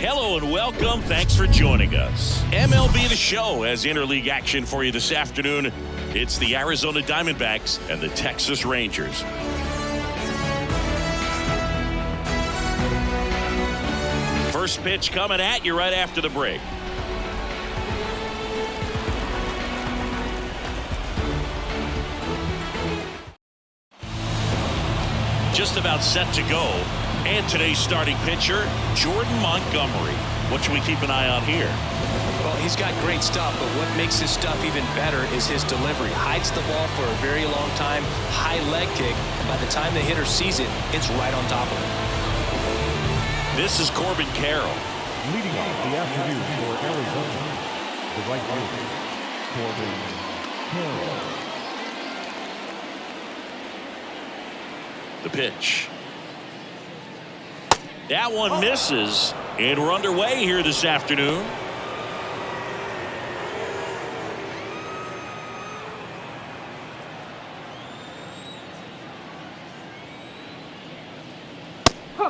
Hello and welcome. Thanks for joining us. MLB The Show has interleague action for you this afternoon. It's the Arizona Diamondbacks and the Texas Rangers. First pitch coming at you right after the break. Just about set to go. And today's starting pitcher, Jordan Montgomery. What should we keep an eye on here? Well, he's got great stuff, but what makes his stuff even better is his delivery. Hides the ball for a very long time, high leg kick, and by the time the hitter sees it, it's right on top of him. This is Corbin Carroll. Leading off the afternoon for Arizona, the right fielder, Corbin Carroll. The pitch. That one misses, and we're underway here this afternoon.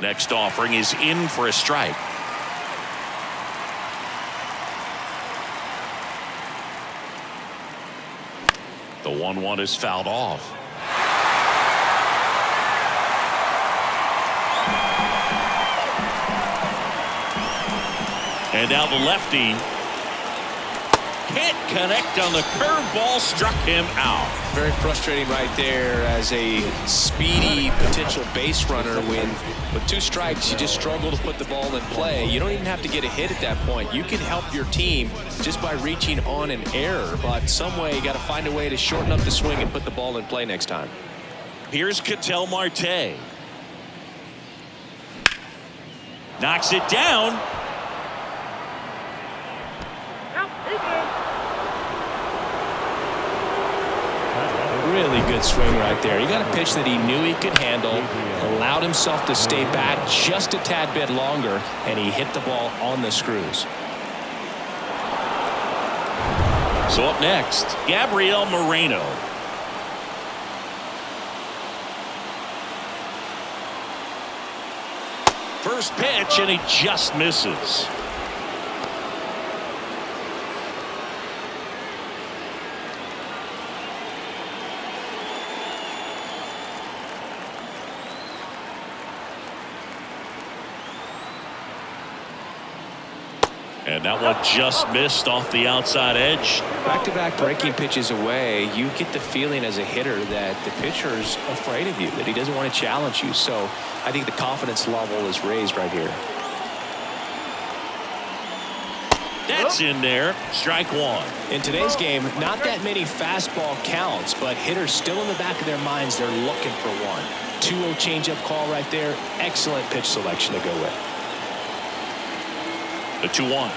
Next offering is in for a strike. The 1-1 is fouled off. And now the lefty can't connect on the curveball, struck him out. Very frustrating right there as a speedy potential base runner when with 2 strikes you just struggle to put the ball in play. You don't even have to get a hit at that point. You can help your team just by reaching on an error, but some way you got to find a way to shorten up the swing and put the ball in play next time. Here's Ketel Marte. Knocks it down. Really good swing right there. He got a pitch that he knew he could handle, allowed himself to stay back just a tad bit longer, and he hit the ball on the screws. So up next, Gabriel Moreno. First pitch, and he just misses. And that one just missed off the outside edge. Back-to-back breaking pitches away, you get the feeling as a hitter that the pitcher's afraid of you, that he doesn't want to challenge you. So I think the confidence level is raised right here. That's in there. Strike 1. In today's game, not that many fastball counts, but hitters still in the back of their minds, they're looking for one. 2-0 changeup call right there. Excellent pitch selection to go with. The 2-1.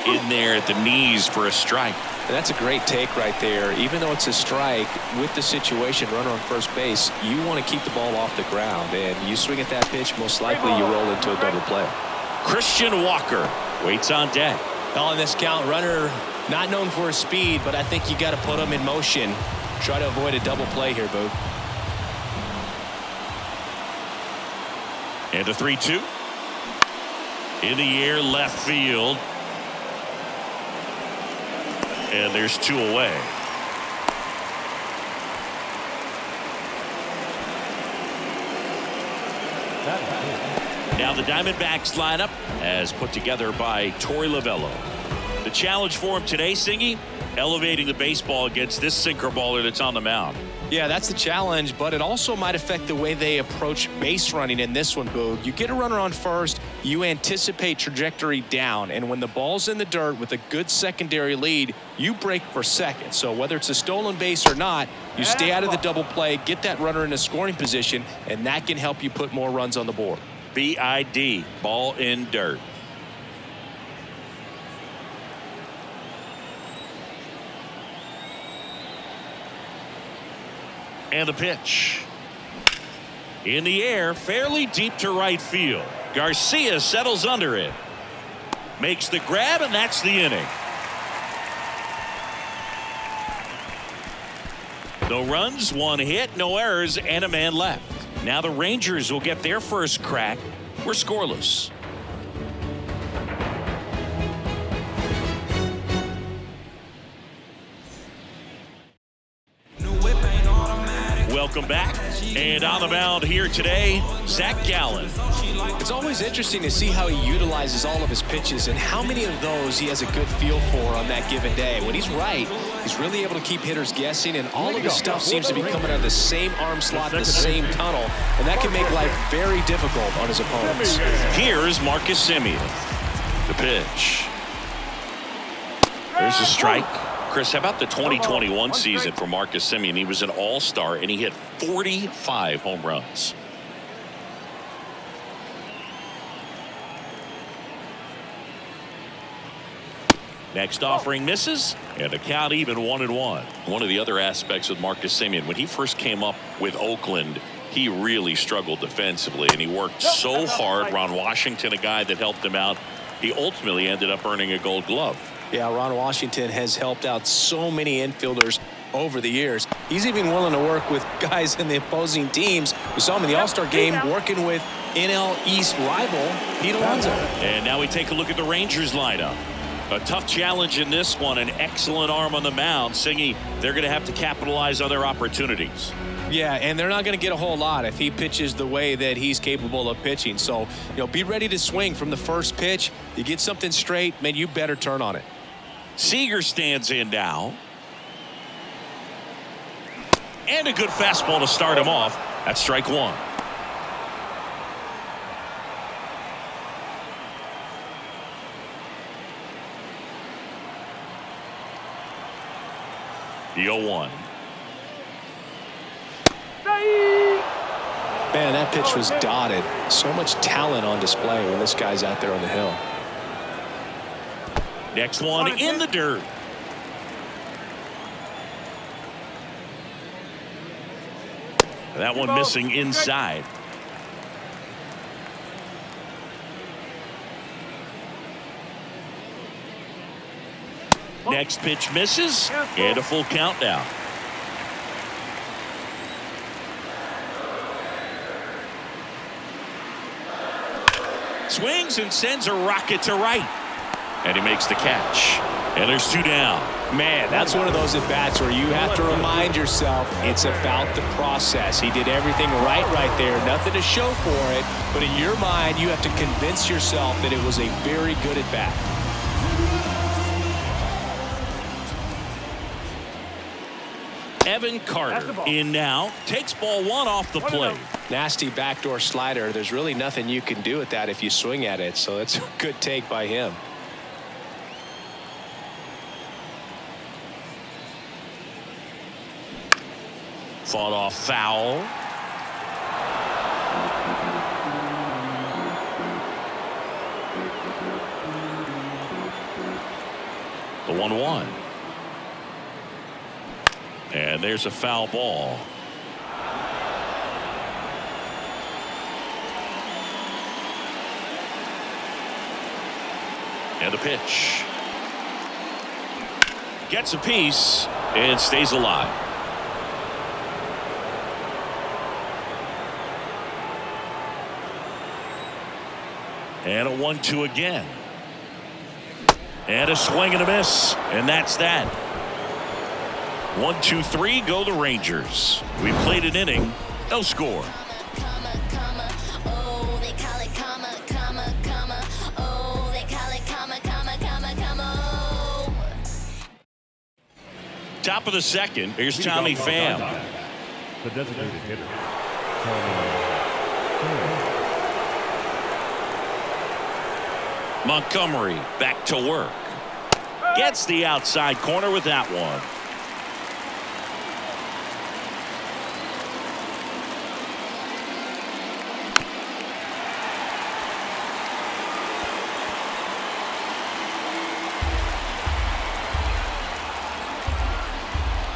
In there at the knees for a strike. And that's a great take right there. Even though it's a strike, with the situation, runner on first base, you want to keep the ball off the ground. And you swing at that pitch, most likely you roll into a double play. Christian Walker waits on deck. On this count, runner not known for his speed, but I think you got to put him in motion. Try to avoid a double play here, Boo. And a 3-2. In the air, left field. And there's 2 away. Now the Diamondbacks lineup as put together by Torey Lovello. The challenge for him today, Singy, elevating the baseball against this sinker baller that's on the mound. Yeah, that's the challenge, but it also might affect the way they approach base running in this one, Boog. You get a runner on first, you anticipate trajectory down, and when the ball's in the dirt with a good secondary lead, you break for second. So whether it's a stolen base or not, you stay out of the double play, get that runner in a scoring position, and that can help you put more runs on the board. BID, ball in dirt. And the pitch. In the air, fairly deep to right field. Garcia settles under it. Makes the grab, and that's the inning. No runs, 1 hit, no errors, and a man left. Now the Rangers will get their first crack. We're scoreless. welcome back. And on the mound here today, Zach Gallen. It's always interesting to see how he utilizes all of his pitches and how many of those he has a good feel for on that given day. When he's right, he's really able to keep hitters guessing, and all of his stuff seems to be coming out of the same arm slot, the same tunnel, and that can make life very difficult on his opponents. Here's Marcus Semien. The pitch. There's a strike. Chris, how about the 2021 season for Marcus Semien? He was an all-star, and he hit 45 home runs. Next offering misses, and the count even 1-1. One of the other aspects with Marcus Semien, when he first came up with Oakland, he really struggled defensively, and he worked so hard. Ron Washington, a guy that helped him out, he ultimately ended up earning a Gold Glove. Yeah, Ron Washington has helped out so many infielders over the years. He's even willing to work with guys in the opposing teams. We saw him in the All-Star game working with NL East rival Pete Alonso. And now we take a look at the Rangers lineup. A tough challenge in this one, an excellent arm on the mound. Singy, they're going to have to capitalize on their opportunities. Yeah, and they're not going to get a whole lot if he pitches the way that he's capable of pitching. So, be ready to swing from the first pitch. You get something straight, man, you better turn on it. Seager stands in now. And a good fastball to start him off. That's strike one. The 0-1. Man, that pitch was dotted. So much talent on display when this guy's out there on the hill. Next one in the dirt. That one missing inside. Next pitch misses, and a full count now. Swings and sends a rocket to right. And he makes the catch. And there's two down. Man, that's one of those at-bats where you have to remind yourself it's about the process. He did everything right there. Nothing to show for it. But in your mind, you have to convince yourself that it was a very good at-bat. Evan Carter in now. Takes ball one off the plate. Nasty backdoor slider. There's really nothing you can do with that if you swing at it. So it's a good take by him. Fought off foul. The 1-1. And there's a foul ball. And the pitch. Gets a piece and stays alive. And a 1-2 again. And a swing and a miss. And that's that. 1, 2, 3 go the Rangers. We played an inning, no score. Top of the second, here's Tommy Pham. The designated hitter. Montgomery back to work. Gets the outside corner with that one.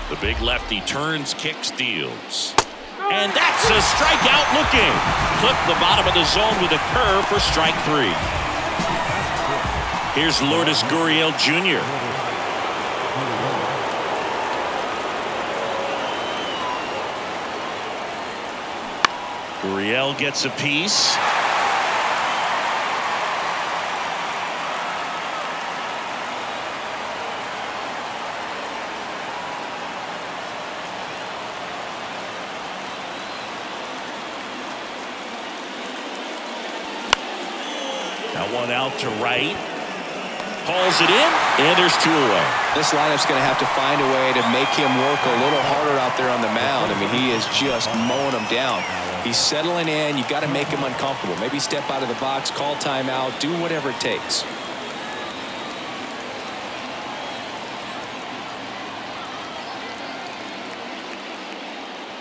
The big lefty turns, kicks, deals. And that's a strikeout looking. Clip the bottom of the zone with a curve for strike three. Here's Lourdes Gurriel Jr. Gurriel gets a piece. That one out to right. Hauls it in, and there's 2 away. This lineup's going to have to find a way to make him work a little harder out there on the mound. I mean, he is just mowing them down. He's settling in. You've got to make him uncomfortable. Maybe step out of the box, call timeout, do whatever it takes.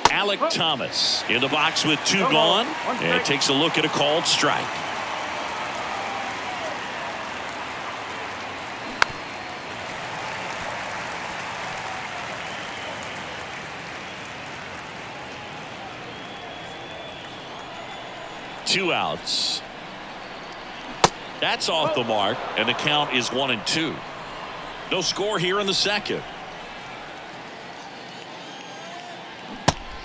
Alec Thomas in the box with 2 gone, and takes a look at a called strike. Two outs. That's off the mark, and the count is 1-2. No score here in the second.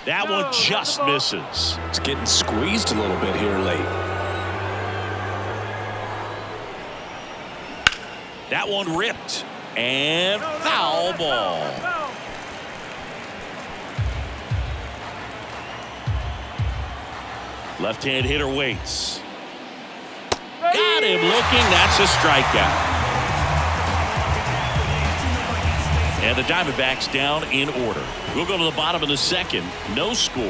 That one just misses. It's getting squeezed a little bit here late. That one ripped, and foul ball. Left-hand hitter waits. Got him looking. That's a strikeout. And the Diamondbacks down in order. We'll go to the bottom of the second. No score.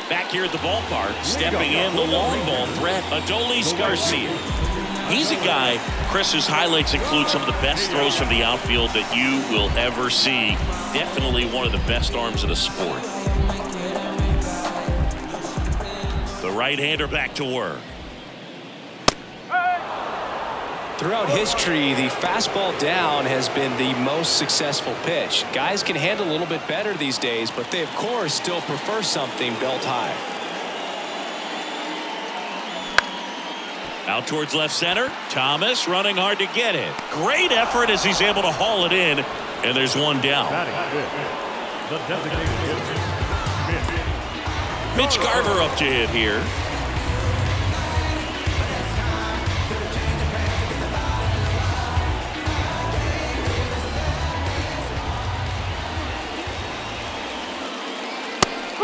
Back here at the ballpark, stepping in the long ball threat, Adolis Garcia. He's a guy, Chris, whose highlights include some of the best throws from the outfield that you will ever see. Definitely one of the best arms of the sport. The right-hander back to work. Throughout history, the fastball down has been the most successful pitch. Guys can handle a little bit better these days, but they, of course, still prefer something belt high. Out towards left center. Thomas running hard to get it. Great effort as he's able to haul it in. And there's one down. Mitch Garver up to hit here.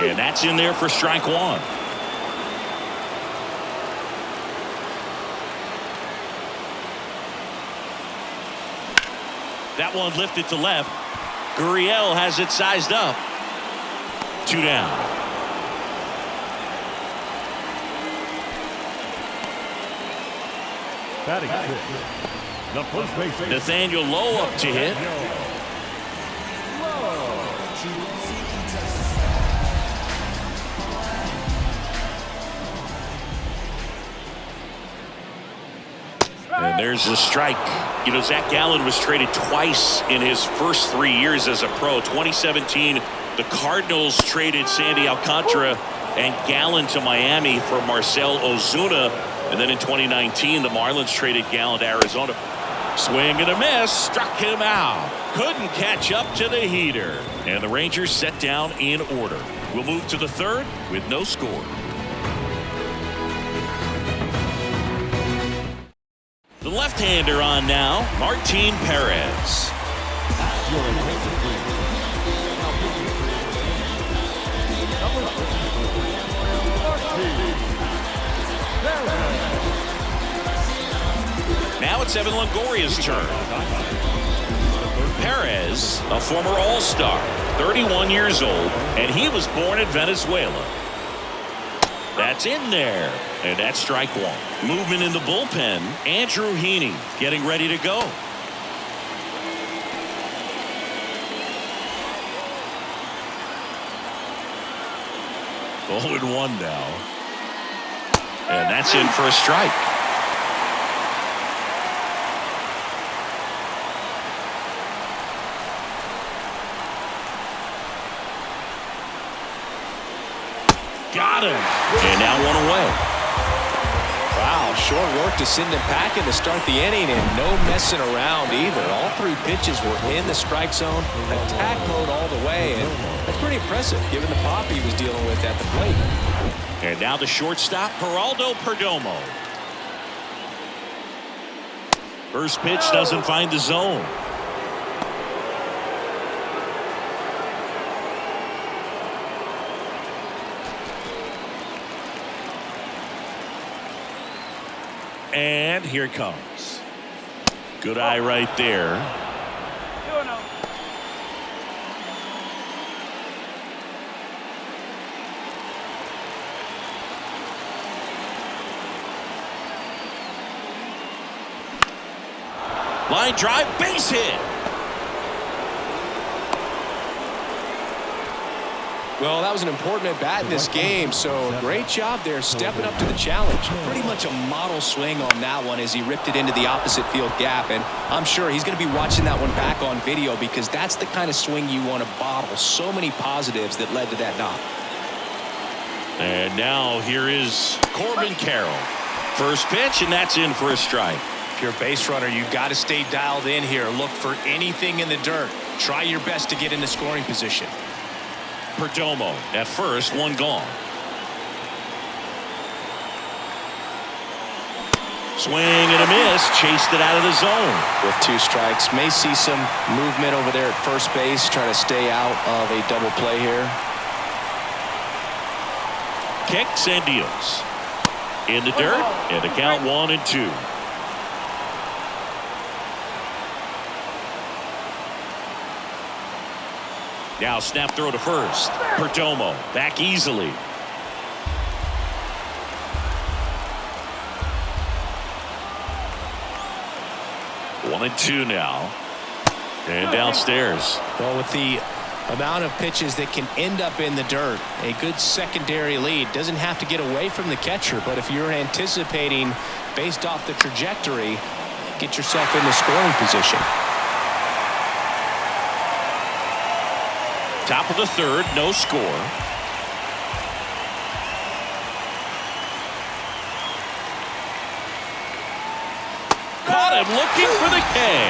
And that's in there for strike 1. That one lifted to left. Gurriel has it sized up. 2 down. Batting sixth, the first baseman, Nathaniel Lowe up to hit. And there's the strike. You know, Zach Gallen was traded twice in his first 3 years as a pro. 2017, the Cardinals traded Sandy Alcantara and Gallen to Miami for Marcell Ozuna. And then in 2019, the Marlins traded Gallen to Arizona. Swing and a miss. Struck him out. Couldn't catch up to the heater. And the Rangers set down in order. We'll move to the third with no score. The left-hander on now, Martin Perez. Now it's Evan Longoria's turn. Perez, a former All-Star, 31 years old, and he was born in Venezuela. That's in there, and that's strike 1. Movement in the bullpen. Andrew Heaney getting ready to go. Oh, and 1 now. And that's in for a strike. Got him. And now 1 away. Wow, short work to send him packing to start the inning, and no messing around either. All 3 pitches were in the strike zone, attack mode all the way, and that's pretty impressive given the pop he was dealing with at the plate. And now the shortstop, Geraldo Perdomo. First pitch doesn't find the zone. And here it comes. Good eye right there. Line drive, base hit. Well, that was an important at-bat in this game, so great job there stepping up to the challenge. Pretty much a model swing on that one as he ripped it into the opposite field gap, and I'm sure he's going to be watching that one back on video because that's the kind of swing you want to bottle. So many positives that led to that knock. And now here is Corbin Carroll. First pitch, and that's in for a strike. If you're a base runner, you've got to stay dialed in here. Look for anything in the dirt. Try your best to get into scoring position. Perdomo at first, one gone. Swing and a miss, chased it out of the zone. With 2 strikes, may see some movement over there at first base, trying to stay out of a double play here. Kicks and deals. In the dirt, and the count 1-2. Now snap throw to first. Perdomo back easily. One and two now. And downstairs. Well, with the amount of pitches that can end up in the dirt, a good secondary lead doesn't have to get away from the catcher, but if you're anticipating based off the trajectory, get yourself into scoring position. Top of the third, no score. Caught him looking for the K.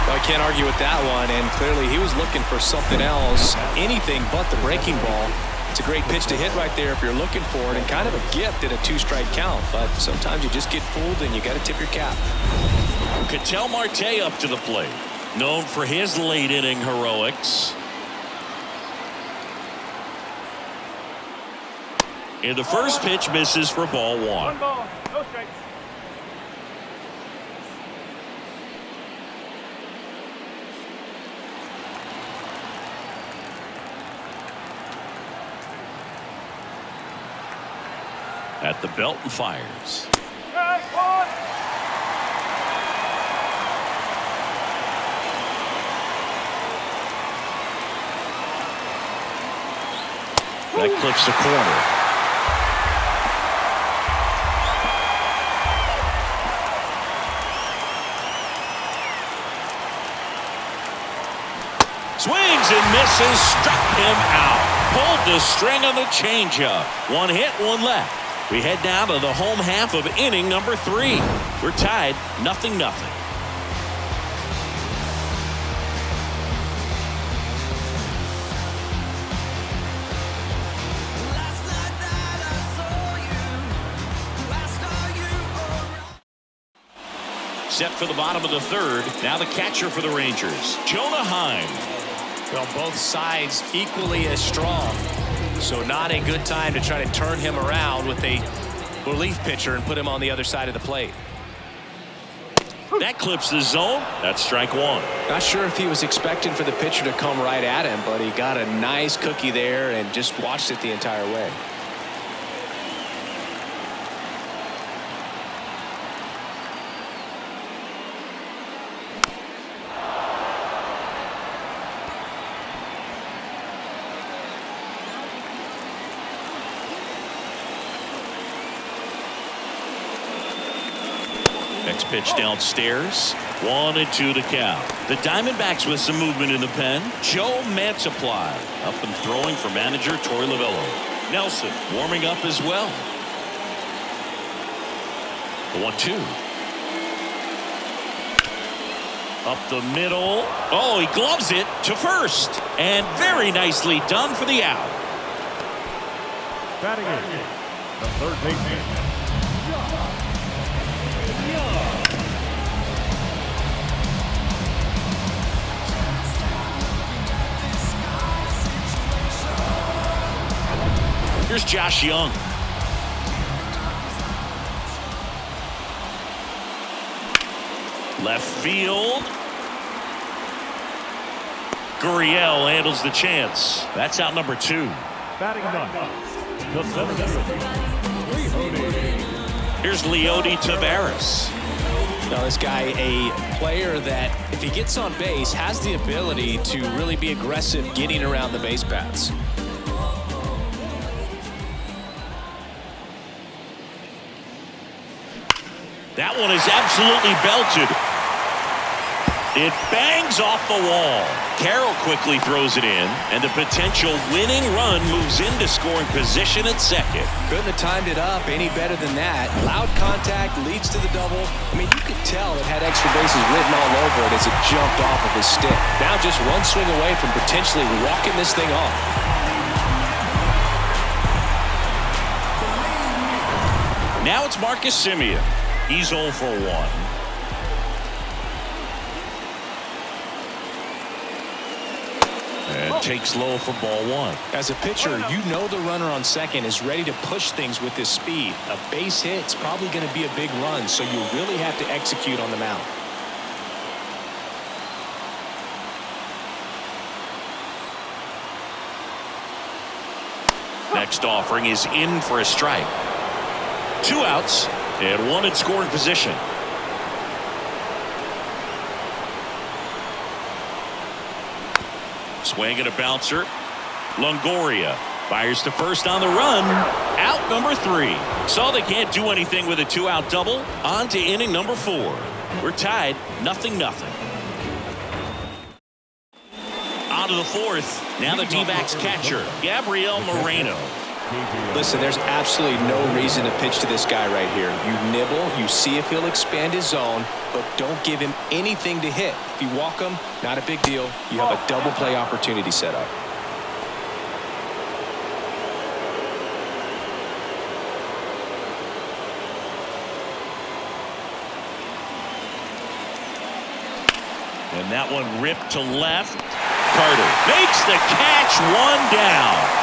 Well, I can't argue with that one, and clearly he was looking for something else, anything but the breaking ball. It's a great pitch to hit right there if you're looking for it, and kind of a gift at a 2-strike count, but sometimes you just get fooled and you got to tip your cap. Ketel Marte up to the plate, known for his late inning heroics. And the first pitch misses for ball one. 1 ball, no strikes. At the belt and fires. That clips the corner. Swings and misses, struck him out. Pulled the string on the changeup. One hit, one left. We head down to the home half of inning number 3. We're tied 0-0. Set for the bottom of the third. Now the catcher for the Rangers, Jonah Heim. Well, both sides equally as strong, so not a good time to try to turn him around with a relief pitcher and put him on the other side of the plate. That clips the zone. That's strike one. Not sure if he was expecting for the pitcher to come right at him, but he got a nice cookie there and just watched it the entire way. Next pitch downstairs. 1-2 to count. The Diamondbacks with some movement in the pen. Joe Mantiply up and throwing for manager Torey Lovullo. Nelson warming up as well. The 1-2. Up the middle. Oh, he gloves it to first. And very nicely done for the out. Batting in, the third baseman. Here's Josh Young. Left field. Gurriel handles the chance. That's out number 2. Batting ninth, the center fielder, Here's Leody Taveras. Now this guy, a player that if he gets on base has the ability to really be aggressive getting around the base paths. That one is absolutely belted. It bangs off the wall. Carroll quickly throws it in, and the potential winning run moves into scoring position at second. Couldn't have timed it up any better than that. Loud contact leads to the double. I mean, you could tell it had extra bases written all over it as it jumped off of his stick. Now just one swing away from potentially walking this thing off. Now it's Marcus Semien. He's 0 for 1. And takes low for ball 1. As a pitcher, you know the runner on second is ready to push things with his speed. A base hit's probably going to be a big run, so you really have to execute on the mound. Next offering is in for a strike. 2 outs and 1 in scoring position. Swing and a bouncer. Longoria fires to first on the run. Out number 3. So they can't do anything with a 2-out double. On to inning number 4. We're tied 0-0. On to the 4th. Now the D-backs catcher, Gabriel Moreno. Listen, there's absolutely no reason to pitch to this guy right here. You nibble, you see if he'll expand his zone, but don't give him anything to hit. If you walk him, not a big deal. You have a double play opportunity set up. And that one ripped to left. Carter makes the catch, 1 down.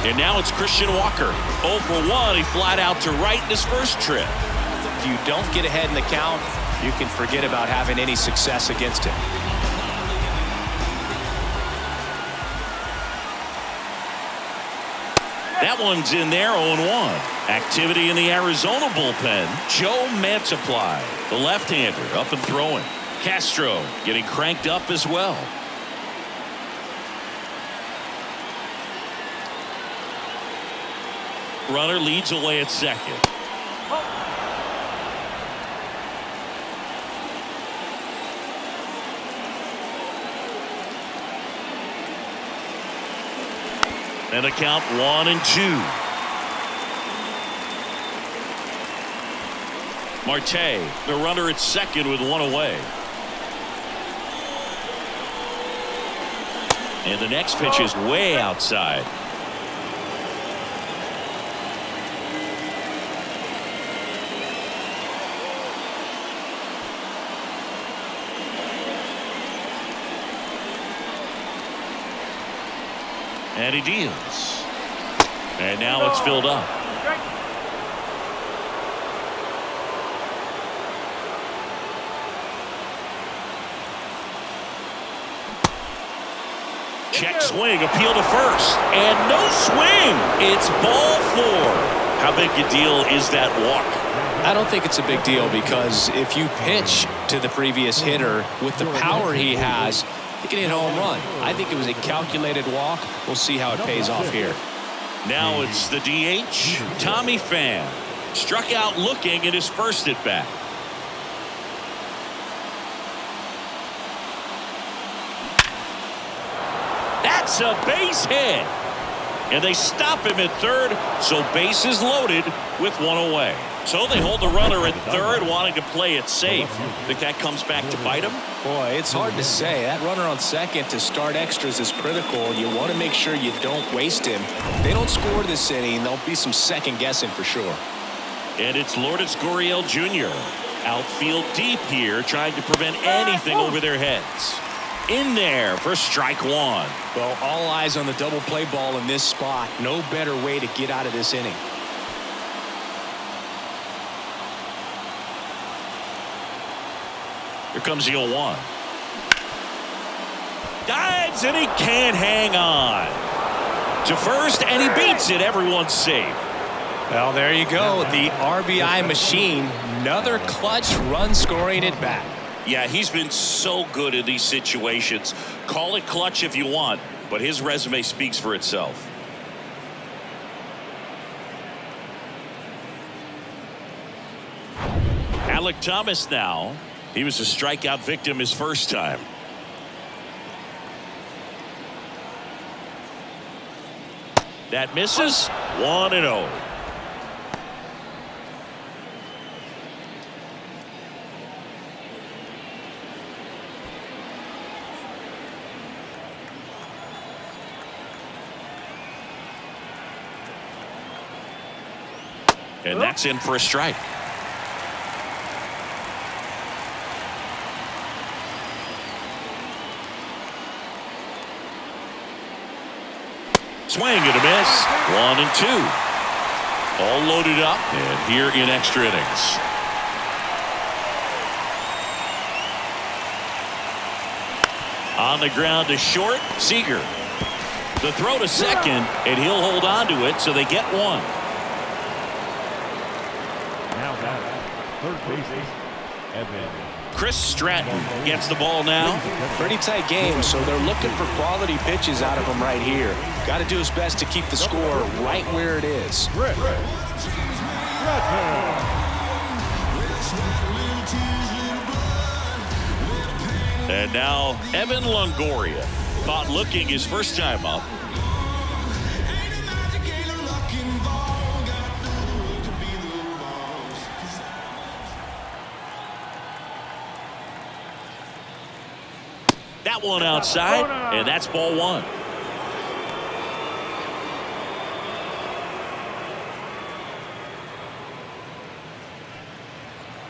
And now it's Christian Walker. 0 for 1. He flied out to right in his first trip. If you don't get ahead in the count, you can forget about having any success against him. That one's in there, 0-1. Activity in the Arizona bullpen. Joe Mantiply, the left-hander, up and throwing. Castro getting cranked up as well. Runner leads away at second. And a count 1-2. Marte, the runner at second with 1 away. And the next pitch is way outside. And he deals. And now it's filled up. Check swing, appeal to first, and no swing. It's ball 4. How big a deal is that walk? I don't think it's a big deal because if you pitch to the previous hitter with the power he has, he can hit a home run. I think it was a calculated walk. We'll see how it pays off here. Now it's the DH, Tommy Pham. Struck out looking at his first at bat. That's a base hit. And they stop him at third, so base is loaded with 1 away. So they hold the runner at third, wanting to play it safe. Think that comes back to bite him? Boy, it's hard to say. That runner on second to start extras is critical. You want to make sure you don't waste him. If they don't score this inning, there'll be some second guessing for sure. And it's Lourdes Gurriel Jr. Outfield deep here, trying to prevent anything over their heads. in there for strike one. Well, all eyes on the double play ball in this spot. No better way to get out of this inning. Here comes the 0-1. Dives, and he can't hang on. To first, and he beats it. Everyone's safe. Well, there you go. The RBI machine. Another clutch run scoring at bat. Yeah, he's been so good in these situations. Call it clutch if you want, but his resume speaks for itself. Alec Thomas now. He was a strikeout victim his first time. That misses. 1-0. And that's in for a strike. Swing and a miss. 1-2. All loaded up and here in extra innings. On the ground to short, Seager. The throw to second, and he'll hold on to it, so they get one. Now that third base, Evan. Chris Stratton gets the ball now. Pretty tight game, so they're looking for quality pitches out of him right here. Got to do his best to keep the score right where it is. And now Evan Longoria caught looking his first time up. That one outside, and that's ball one.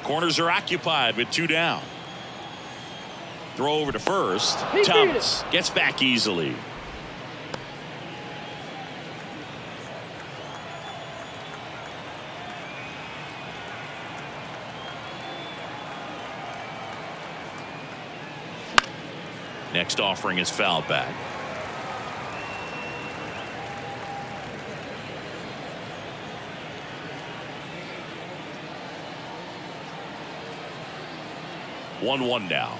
Corners are occupied with 2 down. Throw over to first. Thomas gets back easily. Next offering is fouled back. One now.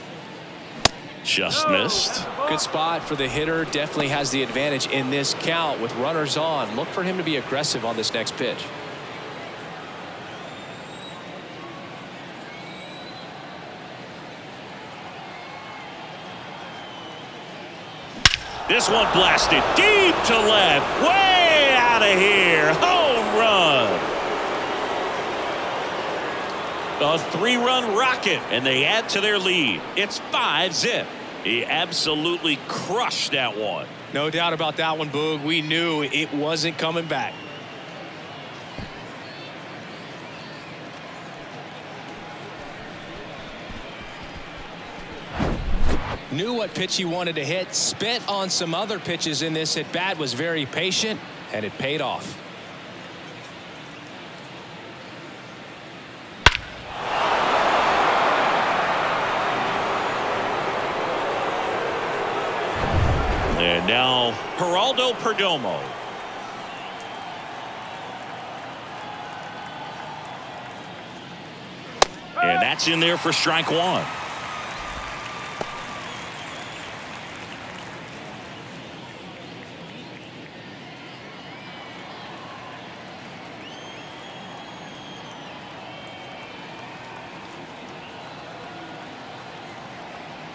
Just missed. Good spot for the hitter. Definitely has the advantage in this count with runners on. Look for him to be aggressive on this next pitch. This one blasted deep to left. Way out of here. Home run. A 3-run rocket, and they add to their lead. It's 5-zip. He absolutely crushed that one. No doubt about that one, Boog. We knew it wasn't coming back. Knew what pitch he wanted to hit. Spit on some other pitches in this at bat. Was very patient, and it paid off. And now Geraldo Perdomo. And that's in there for strike one.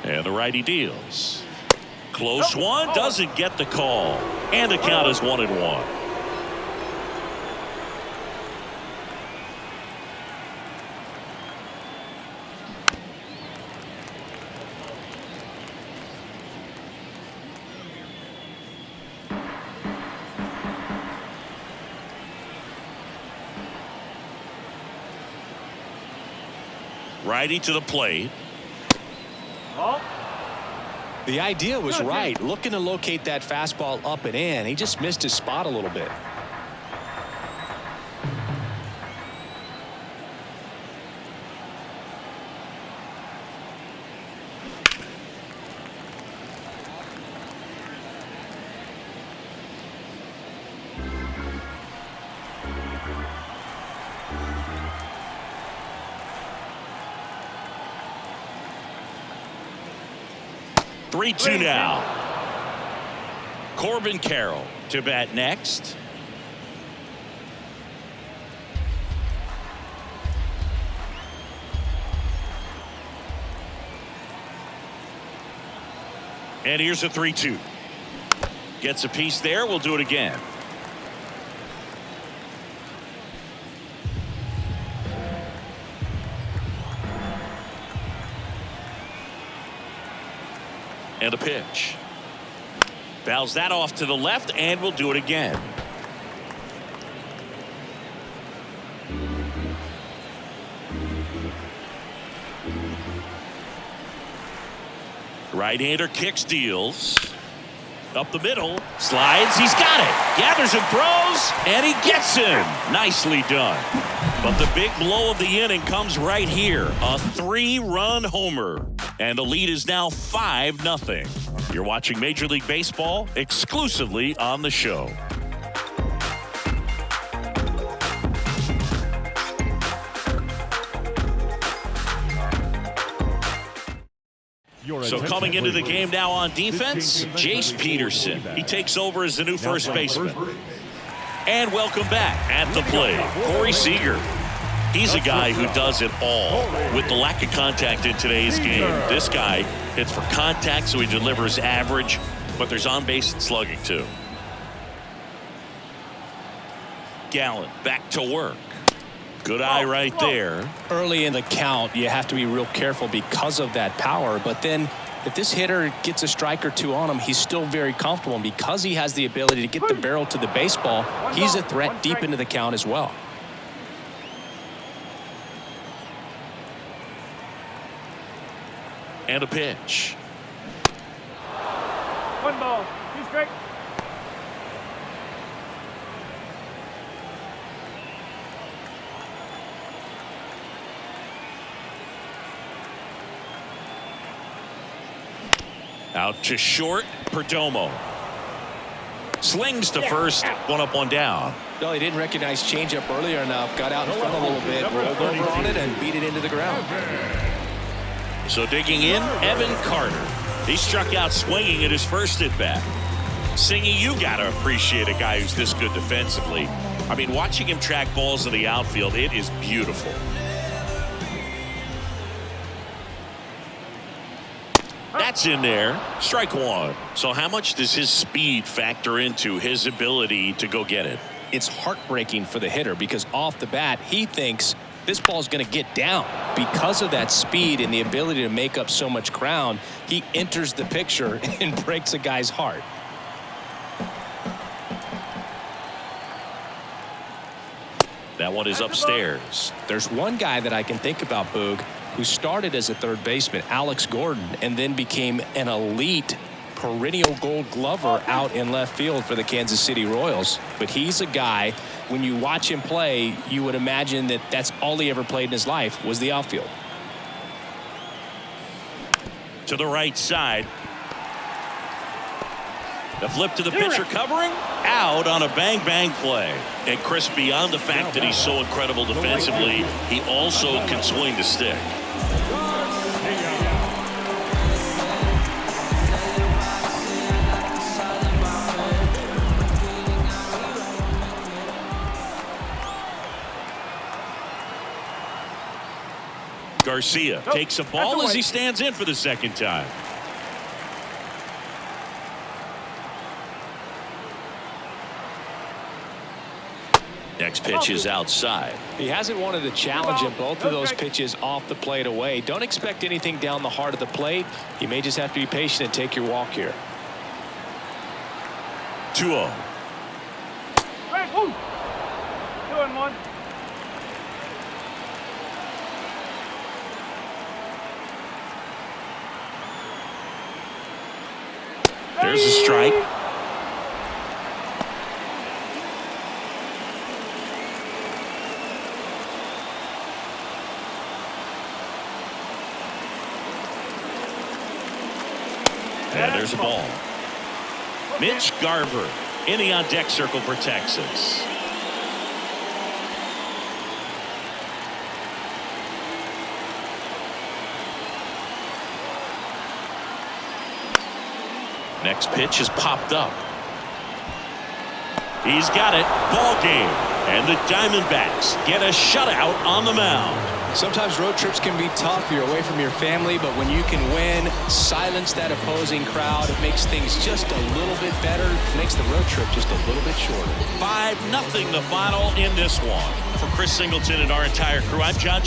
And the righty deals. Close one, doesn't get the call. And the count is 1-1. Righty to the plate. The idea was right, looking to locate that fastball up and in. He just missed his spot a little bit. Three-two now. Corbin Carroll to bat next. And here's a 3-2. Gets a piece there. We'll do it again. And a pitch. Fouls that off to the left, and we'll do it again. Right-hander kicks, deals. Up the middle. Slides. He's got it. Gathers and throws, and he gets him. Nicely done. But the big blow of the inning comes right here. A 3-run homer. And the lead is now 5-0. You're watching Major League Baseball exclusively on the show. So coming into the game now on defense, Jace Peterson. He takes over as the new first baseman. And welcome back at the plate, Corey Seager. He's a guy who does it all. With the lack of contact in today's game, this guy hits for contact, so he delivers average, but there's on-base and slugging too. Gallen back to work. Good eye right there. Early in the count, you have to be real careful because of that power. But then if this hitter gets a strike or two on him, he's still very comfortable. And because he has the ability to get the barrel to the baseball, he's a threat deep into the count as well. And a pitch. 1 ball, 2 strikes. Out to short, Perdomo. Slings to first, 1 up, 1 down. No, he didn't recognize changeup earlier enough. Got out in front a little bit, rolled over on it, and beat it into the ground. So digging in, Evan Carter. He struck out swinging at his first at-bat. Singy, you got to appreciate a guy who's this good defensively. I mean, watching him track balls in the outfield, it is beautiful. That's in there. Strike 1. So how much does his speed factor into his ability to go get it? It's heartbreaking for the hitter because off the bat, he thinks this ball's going to get down. Because of that speed and the ability to make up so much ground, he enters the picture and breaks a guy's heart. That one is upstairs. There's one guy that I can think about, Boog, who started as a third baseman, Alex Gordon, and then became an elite perennial Gold Glover out in left field for the Kansas City Royals. But he's a guy, when you watch him play, you would imagine that that's all he ever played in his life was the outfield. To the right side. The flip to the pitcher covering. Out on a bang-bang play. And Chris, beyond the fact that he's so incredible defensively, he also can swing the stick. Garcia takes a ball as he stands in for the second time. Next pitch is outside. He hasn't wanted to challenge him both of those pitches off the plate away. Don't expect anything down the heart of the plate. You may just have to be patient and take your walk here. 2-0. 2-1. There's a strike. And there's a ball. Mitch Garver in the on-deck circle for Texas. Next pitch is popped up. He's got it. Ball game. And the Diamondbacks get a shutout on the mound. Sometimes road trips can be tough. You're away from your family, but when you can win, silence that opposing crowd, it makes things just a little bit better. It makes the road trip just a little bit shorter. 5-0 the final in this one. For Chris Singleton and our entire crew, I'm John